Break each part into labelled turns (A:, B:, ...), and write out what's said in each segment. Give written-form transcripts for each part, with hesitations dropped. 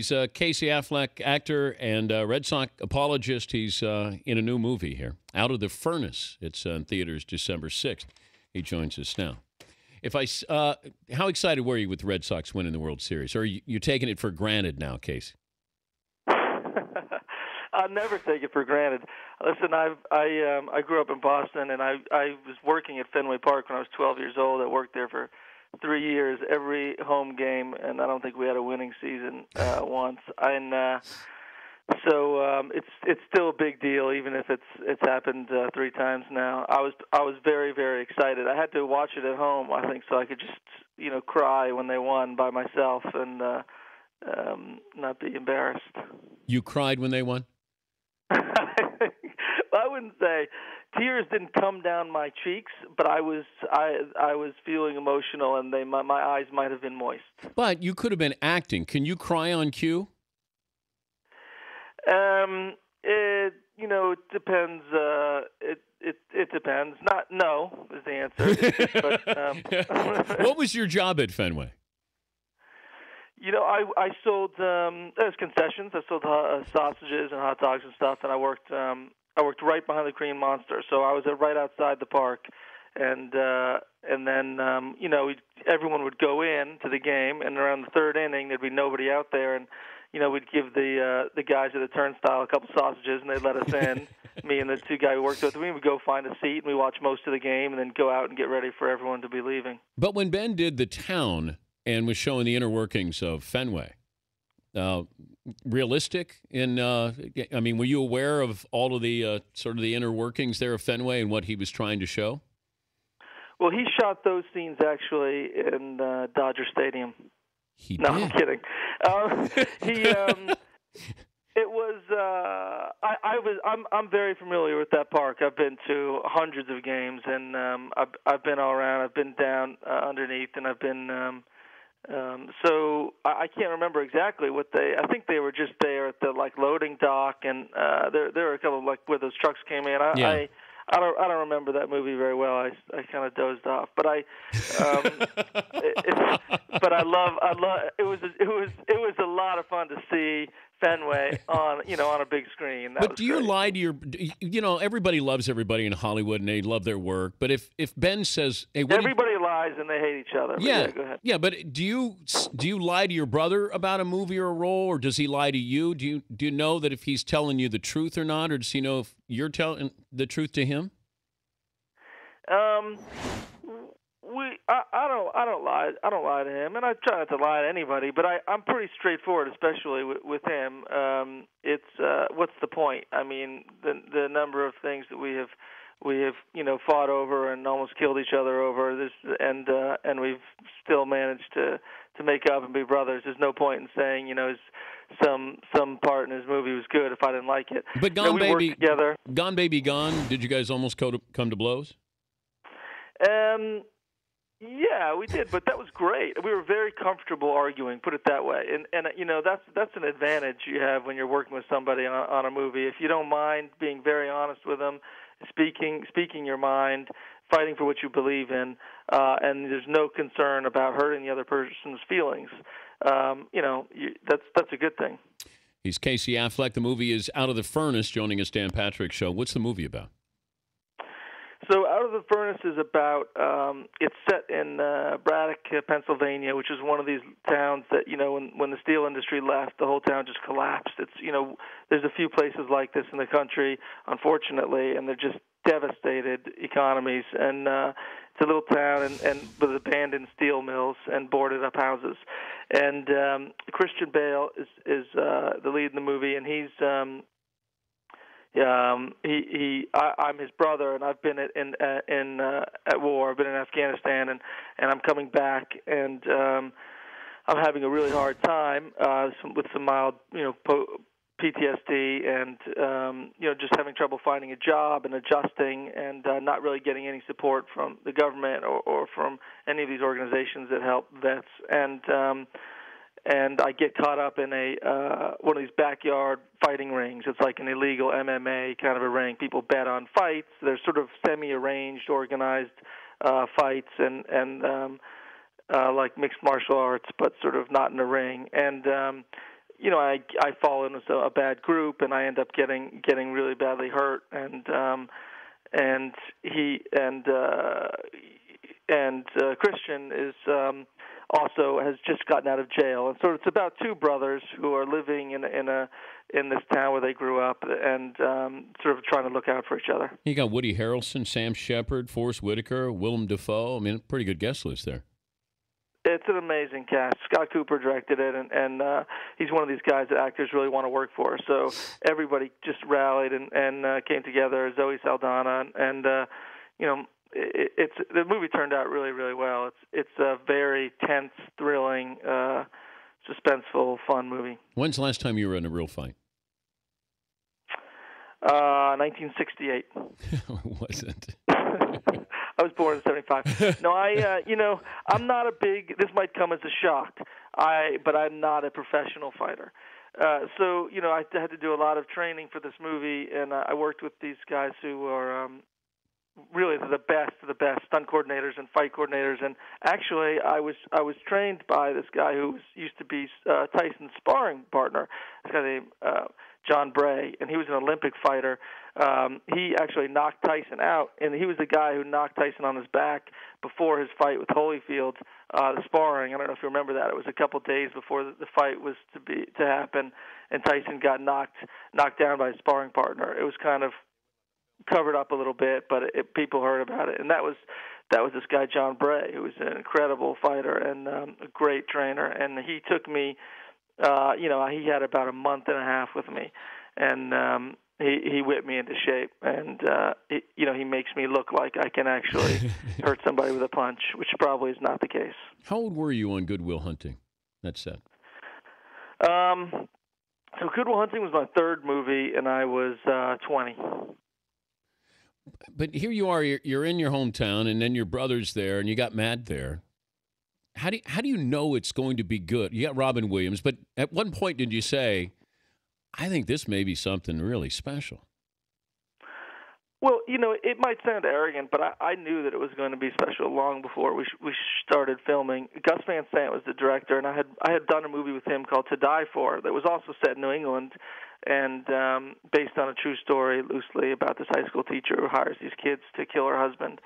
A: He's Casey Affleck, actor and Red Sox apologist. He's in a new movie here, Out of the Furnace. It's in theaters December 6th. He joins us now. How excited were you with the Red Sox winning the World Series? Or are you taking it for granted now, Casey?
B: I'll never take it for granted. Listen, I grew up in Boston, and I was working at Fenway Park when I was 12 years old. I worked there for 3 years, every home game, and I don't think we had a winning season once. So it's still a big deal, even if it's happened 3 times now. I was very, very excited. I had to watch it at home, I think, so I could just cry when they won by myself and not be embarrassed.
A: You cried when they won?
B: I wouldn't say tears didn't come down my cheeks, but I was feeling emotional, and my eyes might have been moist.
A: But you could have been acting. Can you cry on cue?
B: It depends. It depends. Not no is the answer. But,
A: what was your job at Fenway?
B: I sold there's concessions. I sold sausages and hot dogs and stuff, and I worked right behind the Green Monster, so I was right outside the park, and then everyone would go in to the game, and around the 3rd inning there'd be nobody out there, and we'd give the guys at the turnstile a couple sausages, and they'd let us in. Me and the 2 guys we worked with, we would go find a seat, and we watch most of the game, and then go out and get ready for everyone to be leaving.
A: But when Ben did The Town and was showing the inner workings of Fenway, realistic were you aware of all of the sort of the inner workings there of Fenway and what he was trying to show?
B: Well, he shot those scenes actually in Dodger Stadium.
A: He
B: no,
A: did.
B: I'm kidding. It was. I'm very familiar with that park. I've been to hundreds of games, and I've been all around. I've been down underneath, and I've been. So I can't remember exactly what I think they were just there at the loading dock, and there were a couple of where those trucks came in. I don't remember that movie very well. I kind of dozed off, but but I love it was a lot of fun to see Fenway on a big screen.
A: But do you lie to your everybody loves everybody in Hollywood and they love their work, but if Ben says, hey,
B: everybody lies and they hate each other.
A: Yeah,
B: go ahead.
A: Yeah, but do you lie to your brother about a movie or a role, or does he lie to you? Do you know that if he's telling you the truth or not, or does he know if you're telling the truth to him?
B: I don't lie. I don't lie to him, and I try not to lie to anybody. But I'm pretty straightforward, especially with him. It's what's the point? I mean, the number of things that we have fought over and almost killed each other over this, and we've still managed to make up and be brothers. There's no point in saying some part in his movie was good if I didn't like it.
A: But
B: we worked together.
A: Gone Baby Gone. Did you guys almost come to blows?
B: Yeah, we did, but that was great. We were very comfortable arguing, put it that way. And that's an advantage you have when you're working with somebody on a movie. If you don't mind being very honest with them, speaking your mind, fighting for what you believe in, and there's no concern about hurting the other person's feelings, that's a good thing.
A: He's Casey Affleck. The movie is Out of the Furnace, joining us, Dan Patrick Show. What's the movie about?
B: So Out of the Furnace is about, it's set in Braddock, Pennsylvania, which is one of these towns that, when the steel industry left, the whole town just collapsed. It's, there's a few places like this in the country, unfortunately, and they're just devastated economies. And it's a little town and with abandoned steel mills and boarded up houses. And Christian Bale is the lead in the movie, and he's... I'm his brother, and I've been at war. I've been in Afghanistan, and I'm coming back, and I'm having a really hard time with some mild, PTSD, and just having trouble finding a job and adjusting, and not really getting any support from the government or from any of these organizations that help vets, and I get caught up in one of these backyard fighting rings. It's like an illegal MMA kind of a ring. People bet on fights. They're sort of semi-arranged, organized fights, and like mixed martial arts, but sort of not in a ring. And I fall in with a bad group, and I end up getting really badly hurt, and Christian is also has just gotten out of jail, and so it's about two brothers who are living in this town where they grew up, and sort of trying to look out for each other.
A: You got Woody Harrelson, Sam Shepard, Forrest Whitaker, Willem Dafoe. I mean, pretty good guest list there.
B: It's an amazing cast. Scott Cooper directed it, and he's one of these guys that actors really want to work for. So everybody just rallied and came together. Zoe Saldana, and the movie turned out really, really well. It's a very tense, thrilling, suspenseful, fun movie.
A: When's the last time you were in a real fight?
B: 1968.
A: Was it?
B: I was born in 75. No, I'm not a big. This might come as a shock. But I'm not a professional fighter. So I had to do a lot of training for this movie, and I worked with these guys who are really the best of the best stunt coordinators and fight coordinators. And actually, I was trained by this guy who used to be Tyson's sparring partner. This guy named John Bray, and he was an Olympic fighter. He actually knocked Tyson out, and he was the guy who knocked Tyson on his back before his fight with Holyfield, the sparring. I don't know if you remember that. It was a couple of days before the fight was to happen, and Tyson got knocked down by his sparring partner. It was kind of covered up a little bit, but people heard about it, and that was this guy John Bray, who was an incredible fighter and a great trainer, and he took me. He had about a month and a half with me, and he whipped me into shape, and he makes me look like I can actually hurt somebody with a punch, which probably is not the case.
A: How old were you on Good Will Hunting? That said.
B: So Good Will Hunting was my third movie, and I was 20.
A: But here you are, you're in your hometown, and then your brother's there, and you got Matt there. How do you know it's going to be good? You got Robin Williams, but at one point did you say, I think this may be something really special?
B: Well, it might sound arrogant, but I knew that it was going to be special long before we started filming. Gus Van Sant was the director, and I had done a movie with him called To Die For that was also set in New England and based on a true story loosely about this high school teacher who hires these kids to kill her husband.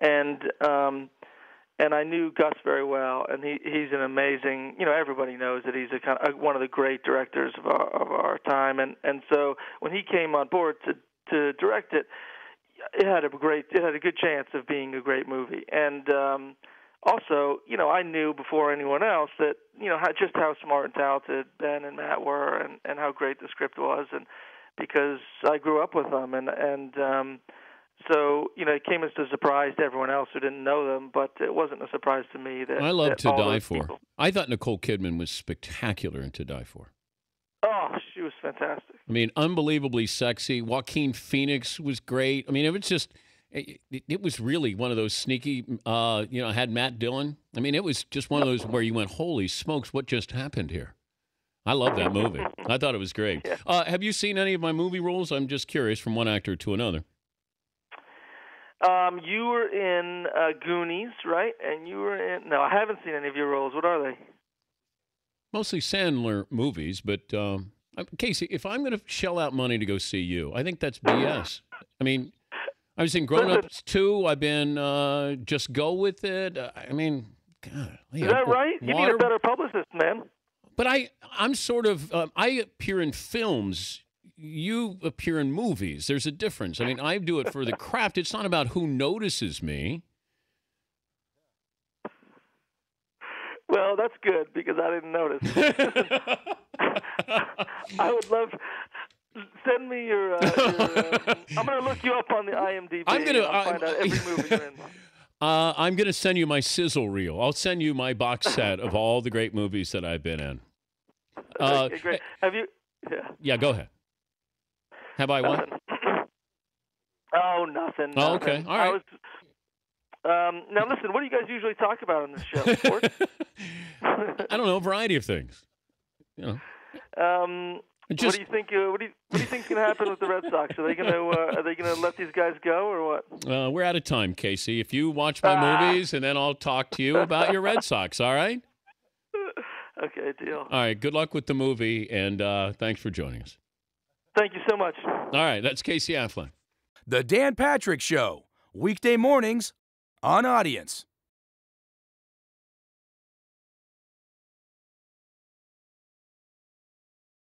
B: And I knew Gus very well, and he's an amazing. Everybody knows that he's one of the great directors of our time, and so when he came on board to direct it, it had a good chance of being a great movie. And also, I knew before anyone else that just how smart and talented Ben and Matt were, and how great the script was, and because I grew up with them, and so, it came as a surprise to everyone else who didn't know them, but it wasn't a surprise to me.
A: I love To Die For. I thought Nicole Kidman was spectacular in To Die For.
B: Oh, she was fantastic.
A: I mean, unbelievably sexy. Joaquin Phoenix was great. I mean, it was just, it was really one of those sneaky, had Matt Dillon. I mean, it was just one of those where you went, holy smokes, what just happened here? I love that movie. I thought it was great. Yeah. Have you seen any of my movie roles? I'm just curious from one actor to another.
B: You were in Goonies, right? And you were in... No, I haven't seen any of your roles. What are they?
A: Mostly Sandler movies, but Casey, if I'm going to shell out money to go see you, I think that's BS. I mean, I was in Grown Ups 2. I've been Just Go With It. I mean, God.
B: Is that right? You need a better publicist, man.
A: But I'm sort of... I appear in films... You appear in movies. There's a difference. I mean, I do it for the craft. It's not about who notices me.
B: Well, that's good because I didn't notice. I would love. Send me your. I'm going to look you up on the IMDb.
A: I'm going to
B: find out every movie you're in.
A: I'm going to send you my sizzle reel. I'll send you my box set of all the great movies that I've been in.
B: Okay, great. Have you?
A: Yeah, go ahead. Have I what?
B: Oh, nothing.
A: Oh, okay. All right.
B: Now, listen, what do you guys usually talk about on this show? Sports?
A: I don't know, a variety of things.
B: What do you think? What do you think's going to happen with the Red Sox? Are they going to let these guys go or what?
A: We're out of time, Casey. If you watch my movies, and then I'll talk to you about your Red Sox. All right?
B: Okay, deal.
A: All right. Good luck with the movie, and thanks for joining us.
B: Thank you so much.
A: All right. That's Casey Affleck.
C: The Dan Patrick Show, weekday mornings on Audience.